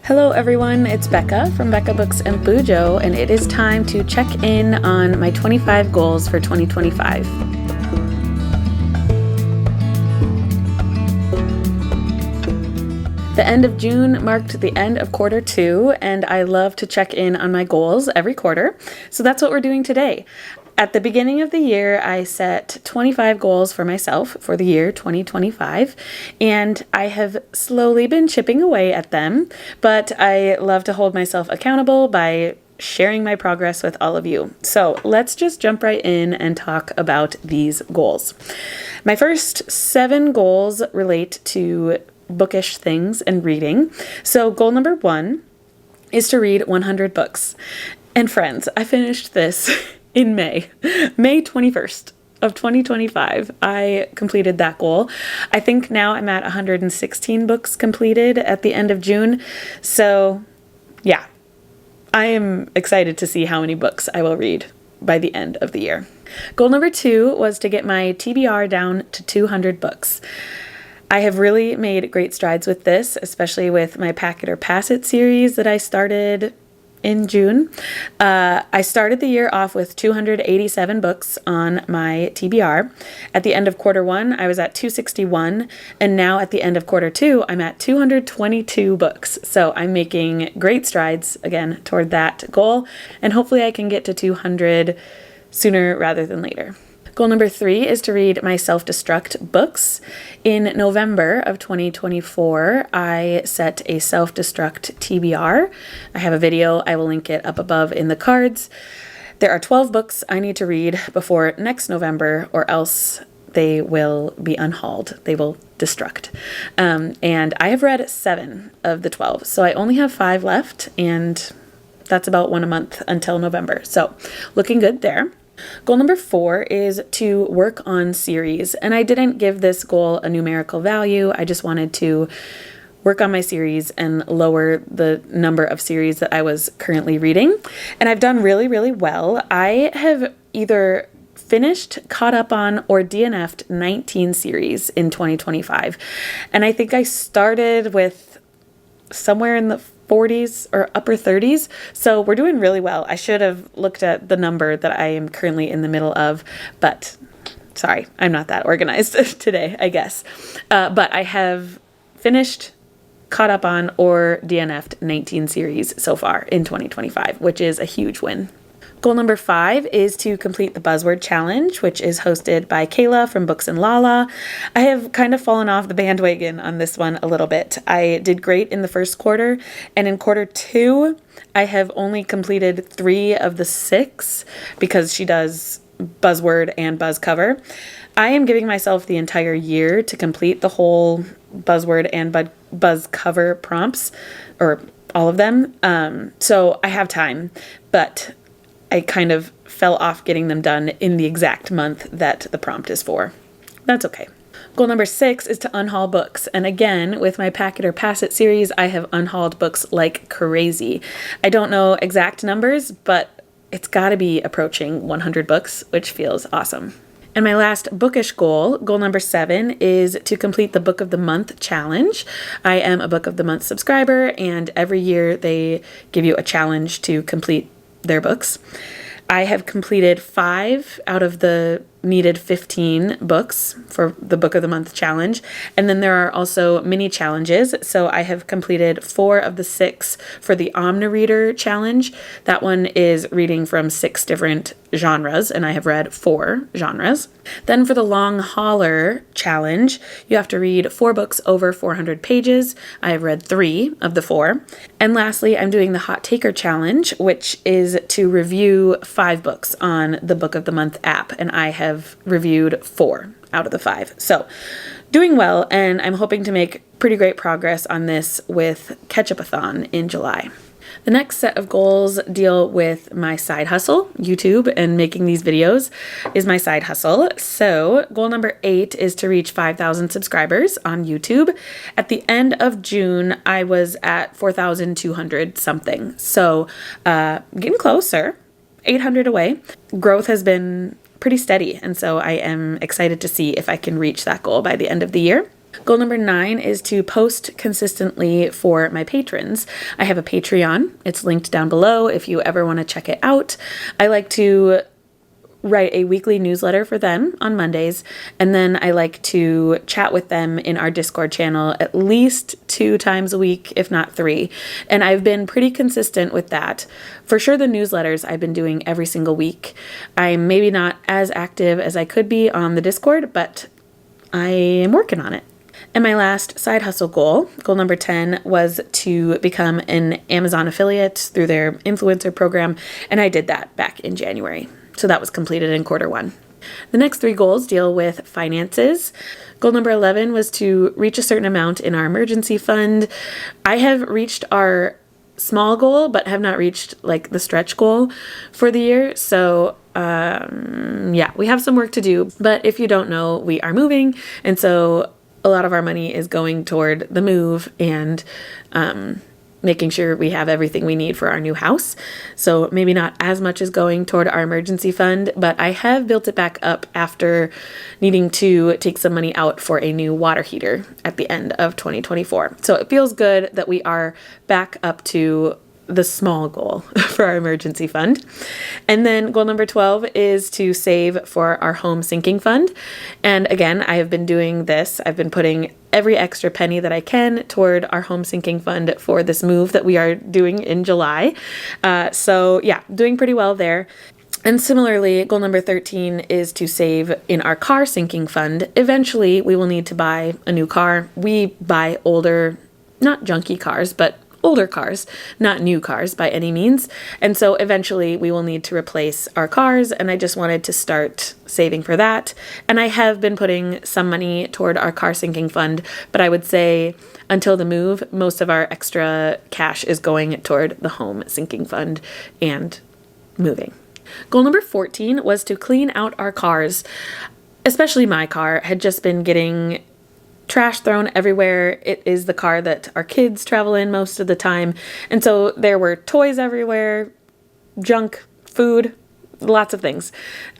Hello everyone, it's Becca from BEKAHBOOKSANDBUJO, and it is time to check in on my 25 goals for 2025. The end of June marked the end of quarter 2, and I love to check in on my goals every quarter, so that's what we're doing today. At the beginning of the year, I set 25 goals for myself for the year 2025, and I have slowly been chipping away at them, but I love to hold myself accountable by sharing my progress with all of you. So let's just jump right in and talk about these goals. My first 7 goals relate to bookish things and reading. So goal number 1 is to read 100 books. And friends, I finished this in May 21st of 2025, I completed that goal. I think now I'm at 116 books completed at the end of June. So yeah, I am excited to see how many books I will read by the end of the year. Goal number 2 was to get my TBR down to 200 books. I have really made great strides with this, especially with my Pack It or Pass It series that I started in June. I started the year off with 287 books on my TBR. At the end of quarter 1, I was at 261, and now at the end of quarter 2, I'm at 222 books. So I'm making great strides again toward that goal, and hopefully I can get to 200 sooner rather than later. Goal number 3 is to read my self-destruct books. In November of 2024, I set a self-destruct TBR. I have a video. I will link it up above in the cards. There are 12 books I need to read before next November, or else they will be unhauled. They will destruct. And I have read 7 of the 12. So I only have 5 left, and that's about 1 a month until November. So looking good there. Goal number 4 is to work on series, and I didn't give this goal a numerical value. I just wanted to work on my series and lower the number of series that I was currently reading, and I've done really, really well. I have either finished, caught up on, or DNF'd 19 series in 2025, and I think I started with somewhere in the 40s or upper 30s. So we're doing really well. I should have looked at the number that I am currently in the middle of, but sorry, I'm not that organized today, I guess. But I have finished, caught up on, or DNF'd 19 series so far in 2025, which is a huge win. Goal number 5 is to complete the Buzzword Challenge, which is hosted by Kayla from Books and Lala. I have kind of fallen off the bandwagon on this one a little bit. I did great in the first quarter, and in quarter 2, I have only completed 3 of the 6 because she does Buzzword and Buzz Cover. I am giving myself the entire year to complete the whole Buzzword and Buzz Cover prompts, or all of them. So I have time, but I kind of fell off getting them done in the exact month that the prompt is for. That's okay. Goal number 6 is to unhaul books. And again, with my Pack It or Pass It series, I have unhauled books like crazy. I don't know exact numbers, but it's got to be approaching 100 books, which feels awesome. And my last bookish goal, goal number 7, is to complete the Book of the Month challenge. I am a Book of the Month subscriber, and every year they give you a challenge to complete their books. I have completed 5 out of the needed 15 books for the Book of the Month challenge. And then there are also mini challenges. So I have completed 4 of the 6 for the Omni-Reader challenge. That one is reading from 6 different genres, and I have read 4 genres. Then for the Long Hauler challenge, you have to read 4 books over 400 pages. I have read 3 of the 4. And lastly, I'm doing the Hot Taker challenge, which is to review 5 books on the Book of the Month app, and I have reviewed 4 out of the 5. So doing well, and I'm hoping to make pretty great progress on this with Catch-Up-A-Thon in July. The next set of goals deal with my side hustle. YouTube and making these videos is my side hustle. So goal number 8 is to reach 5,000 subscribers on YouTube. At the end of June, I was at 4,200 something. So getting closer, 800 away. Growth has been pretty steady, and so I am excited to see if I can reach that goal by the end of the year. Goal number 9 is to post consistently for my patrons. I have a Patreon. It's linked down below if you ever want to check it out. I like to write a weekly newsletter for them on Mondays, and then I like to chat with them in our Discord channel at least 2 times a week, if not 3. And I've been pretty consistent with that. For sure, the newsletters I've been doing every single week. I'm maybe not as active as I could be on the Discord, but I am working on it. And my last side hustle goal number 10, was to become an Amazon affiliate through their influencer program, and I did that back in January. So that was completed in quarter 1. The next 3 goals deal with finances. Goal number 11 was to reach a certain amount in our emergency fund. I have reached our small goal, but have not reached like the stretch goal for the year. So yeah, we have some work to do, but if you don't know, we are moving. And so a lot of our money is going toward the move and making sure we have everything we need for our new house. So maybe not as much as going toward our emergency fund, but I have built it back up after needing to take some money out for a new water heater at the end of 2024. So it feels good that we are back up to the small goal for our emergency fund. And then goal number 12 is to save for our home sinking fund. And again, I have been doing this. I've been putting every extra penny that I can toward our home sinking fund for this move that we are doing in July. So yeah, doing pretty well there. And similarly, goal number 13 is to save in our car sinking fund. Eventually, we will need to buy a new car. We buy older, not junky cars, but older cars, not new cars by any means. And so eventually we will need to replace our cars, and I just wanted to start saving for that. And I have been putting some money toward our car sinking fund, but I would say until the move, most of our extra cash is going toward the home sinking fund and moving. Goal number 14 was to clean out our cars. Especially my car had just been getting trash thrown everywhere. It is the car that our kids travel in most of the time. And so there were toys everywhere, junk, food, lots of things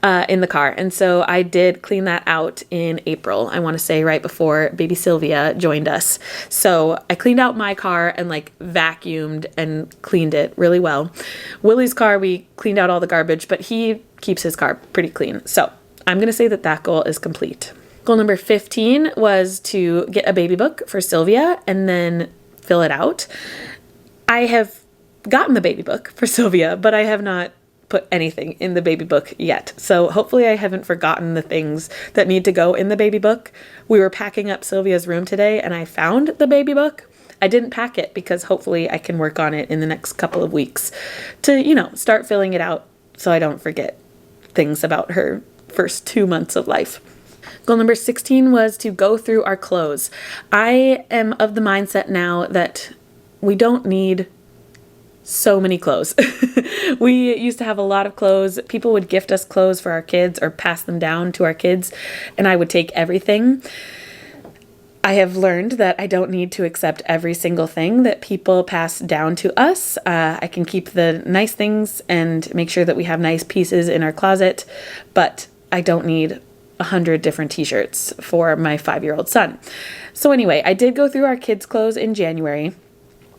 in the car. And so I did clean that out in April. I want to say right before baby Sylvia joined us. So I cleaned out my car and like vacuumed and cleaned it really well. Willie's car, we cleaned out all the garbage, but he keeps his car pretty clean. So I'm going to say that that goal is complete. Goal number 15 was to get a baby book for Sylvia and then fill it out. I have gotten the baby book for Sylvia, but I have not put anything in the baby book yet. So hopefully I haven't forgotten the things that need to go in the baby book. We were packing up Sylvia's room today and I found the baby book. I didn't pack it because hopefully I can work on it in the next couple of weeks to, start filling it out so I don't forget things about her first 2 months of life. Goal number 16 was to go through our clothes. I am of the mindset now that we don't need so many clothes. We used to have a lot of clothes. People would gift us clothes for our kids or pass them down to our kids, and I would take everything. I have learned that I don't need to accept every single thing that people pass down to us. I can keep the nice things and make sure that we have nice pieces in our closet, but I don't need 100 different t-shirts for my 5-year-old son. So anyway, I did go through our kids' clothes in January.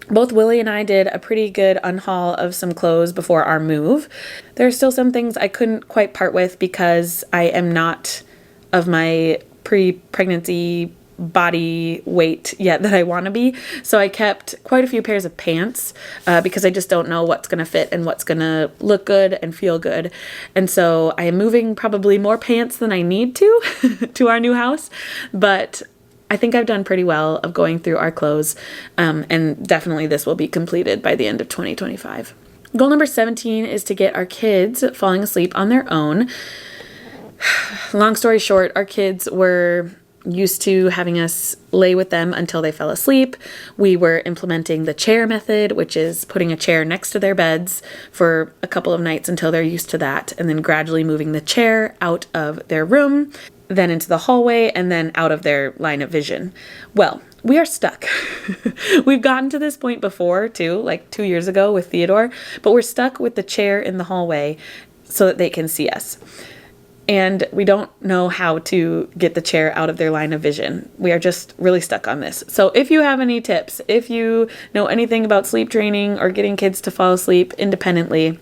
Both Willie and I did a pretty good unhaul of some clothes before our move. There are still some things I couldn't quite part with because I am not of my pre-pregnancy body weight yet that I want to be. So I kept quite a few pairs of pants because I just don't know what's going to fit and what's going to look good and feel good. And so I am moving probably more pants than I need to our new house. But I think I've done pretty well of going through our clothes. And definitely this will be completed by the end of 2025. Goal number 17 is to get our kids falling asleep on their own. Long story short, our kids were used to having us lay with them until they fell asleep. We were implementing the chair method, which is putting a chair next to their beds for a couple of nights until they're used to that, and then gradually moving the chair out of their room, then into the hallway, and then out of their line of vision. Well, we are stuck. We've gotten to this point before too, like 2 years ago with Theodore, but we're stuck with the chair in the hallway so that they can see us. and we don't know how to get the chair out of their line of vision. We are just really stuck on this. So if you have any tips, if you know anything about sleep training or getting kids to fall asleep independently,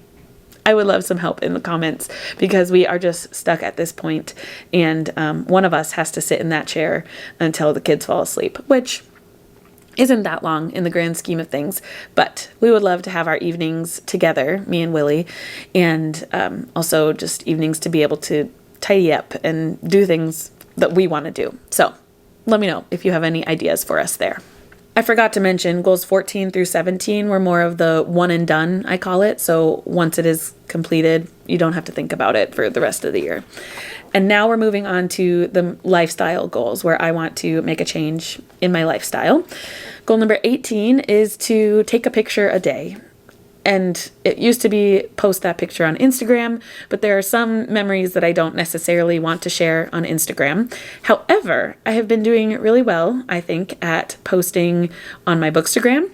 I would love some help in the comments, because we are just stuck at this point, and one of us has to sit in that chair until the kids fall asleep, which isn't that long in the grand scheme of things, but we would love to have our evenings together, me and Willie, and also just evenings to be able to tidy up and do things that we want to do. So let me know if you have any ideas for us there. I forgot to mention goals 14 through 17 were more of the one and done, I call it. So once it is completed, you don't have to think about it for the rest of the year. And now we're moving on to the lifestyle goals, where I want to make a change in my lifestyle. Goal number 18 is to take a picture a day. And it used to be post that picture on Instagram, but there are some memories that I don't necessarily want to share on Instagram. However, I have been doing really well, I think, at posting on my Bookstagram,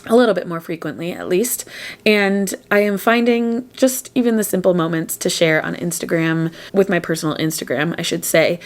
a little bit more frequently at least. And I am finding just even the simple moments to share on Instagram, with my personal Instagram, I should say,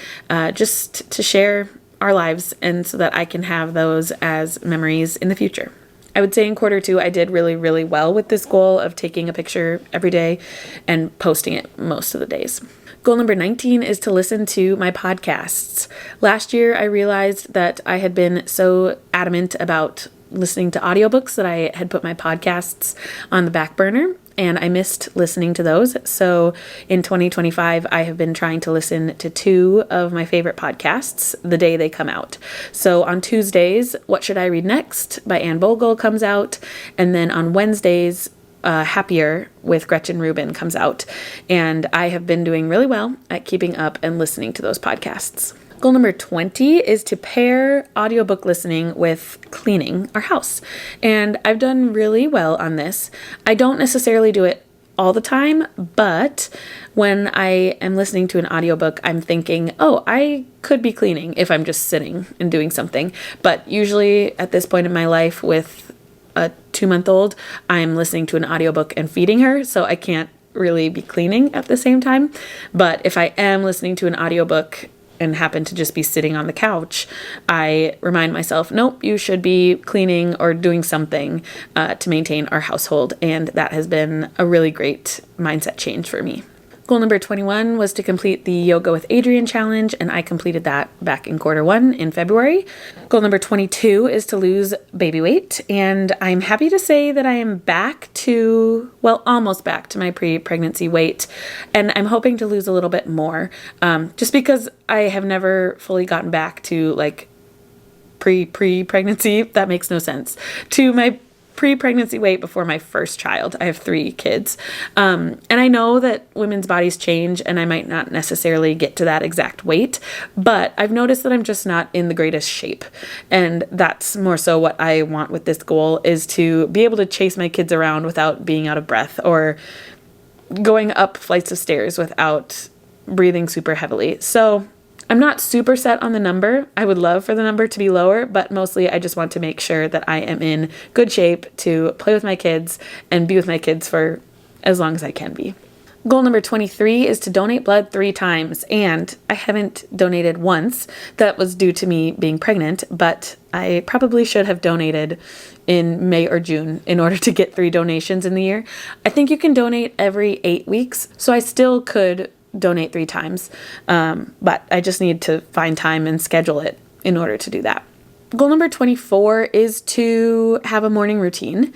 just to share our lives, and so that I can have those as memories in the future. I would say in quarter 2, I did really, really well with this goal of taking a picture every day and posting it most of the days. Goal number 19 is to listen to my podcasts. Last year, I realized that I had been so adamant about listening to audiobooks that I had put my podcasts on the back burner, and I missed listening to those. So in 2025, I have been trying to listen to 2 of my favorite podcasts the day they come out. So on Tuesdays, What Should I Read Next by Anne Bogle comes out. And then on Wednesdays, Happier with Gretchen Rubin comes out. And I have been doing really well at keeping up and listening to those podcasts. Goal number 20 is to pair audiobook listening with cleaning our house. And I've done really well on this. I don't necessarily do it all the time, but when I am listening to an audiobook, I'm thinking, oh, I could be cleaning if I'm just sitting and doing something. But usually at this point in my life with a 2-month-old, I'm listening to an audiobook and feeding her, so I can't really be cleaning at the same time. But if I am listening to an audiobook and happen to just be sitting on the couch, I remind myself, nope, you should be cleaning or doing something to maintain our household. And that has been a really great mindset change for me. Goal number 21 was to complete the Yoga with Adriene challenge, and I completed that back in quarter 1 in February. Goal number 22 is to lose baby weight, and I'm happy to say that I am back to, well, almost back to my pre-pregnancy weight, and I'm hoping to lose a little bit more, just because I have never fully gotten back to like pre-pregnancy. That makes no sense. To my pre-pregnancy weight before my first child. I have 3 kids. And I know that women's bodies change, and I might not necessarily get to that exact weight, but I've noticed that I'm just not in the greatest shape. And that's more so what I want with this goal, is to be able to chase my kids around without being out of breath, or going up flights of stairs without breathing super heavily. So I'm not super set on the number. I would love for the number to be lower, but mostly I just want to make sure that I am in good shape to play with my kids and be with my kids for as long as I can be. Goal number 23 is to donate blood 3 times, and I haven't donated once. That was due to me being pregnant, but I probably should have donated in May or June in order to get 3 donations in the year. I think you can donate every 8 weeks, so I still could donate 3 times, but I just need to find time and schedule it in order to do that. Goal number 24 is to have a morning routine.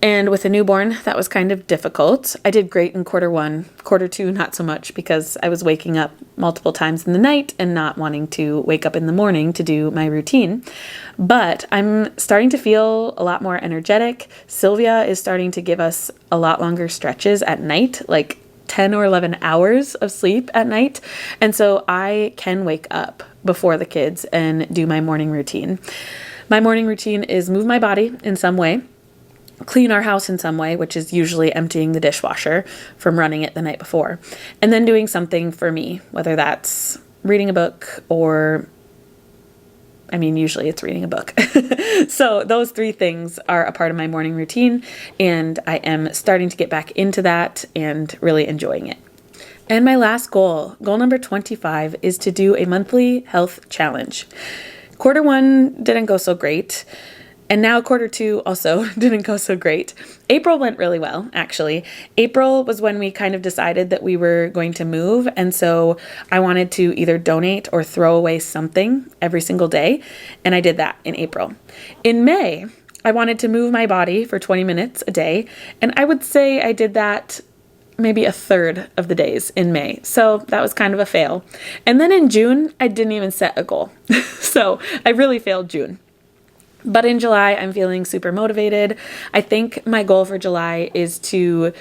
And with a newborn, that was kind of difficult. I did great in quarter 1, quarter 2, not so much, because I was waking up multiple times in the night and not wanting to wake up in the morning to do my routine. But I'm starting to feel a lot more energetic. Sylvia is starting to give us a lot longer stretches at night, like 10 or 11 hours of sleep at night. And so I can wake up before the kids and do my morning routine. My morning routine is move my body in some way, clean our house in some way, which is usually emptying the dishwasher from running it the night before, and then doing something for me, whether that's reading a book or, I mean, usually it's reading a book. So those 3 things are a part of my morning routine, and I am starting to get back into that and really enjoying it. And my last goal number 25, is to do a monthly health challenge. Quarter 1 didn't go so great. And now quarter 2 also didn't go so great. April went really well, actually. April was when we kind of decided that we were going to move. And so I wanted to either donate or throw away something every single day. And I did that in April. In May, I wanted to move my body for 20 minutes a day. And I would say I did that maybe a third of the days in May. So that was kind of a fail. And then in June, I didn't even set a goal. So I really failed June. But in July, I'm feeling super motivated. I think my goal for July is to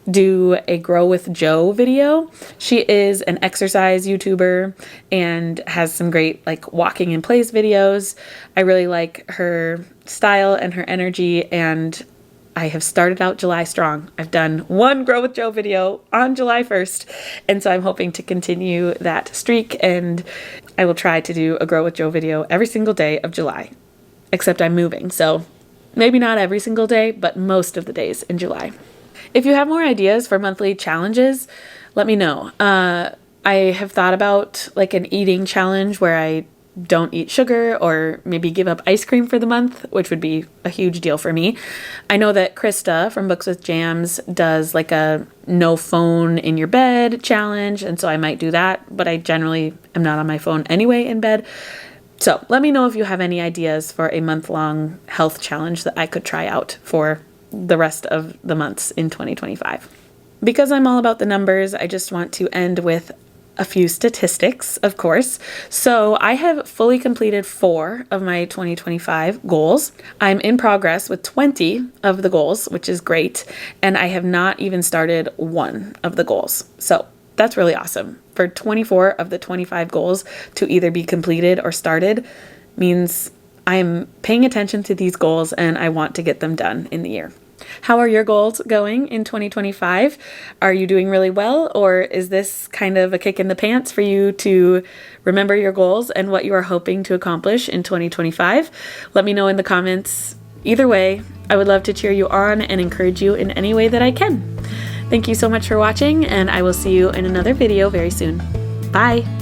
do a Grow with Jo video. She is an exercise YouTuber and has some great like walking in place videos. I really like her style and her energy, and I have started out July strong. I've done one Grow with Jo video on July 1st, and so I'm hoping to continue that streak, and I will try to do a Grow with Jo video every single day of July. Except I'm moving, so maybe not every single day, but most of the days in July. If you have more ideas for monthly challenges, let me know. I have thought about like an eating challenge where I don't eat sugar, or maybe give up ice cream for the month, which would be a huge deal for me. I know that Krista from Books with Jams does like a no phone in your bed challenge, and so I might do that, but I generally am not on my phone anyway in bed. So let me know if you have any ideas for a month-long health challenge that I could try out for the rest of the months in 2025. Because I'm all about the numbers, I just want to end with a few statistics, of course. So I have fully completed 4 of my 2025 goals. I'm in progress with 20 of the goals, which is great. And I have not even started 1 of the goals. So that's really awesome. For 24 of the 25 goals to either be completed or started means I'm paying attention to these goals and I want to get them done in the year. How are your goals going in 2025? Are you doing really well, or is this kind of a kick in the pants for you to remember your goals and what you are hoping to accomplish in 2025? Let me know in the comments. Either way, I would love to cheer you on and encourage you in any way that I can. Thank you so much for watching, and I will see you in another video very soon. Bye!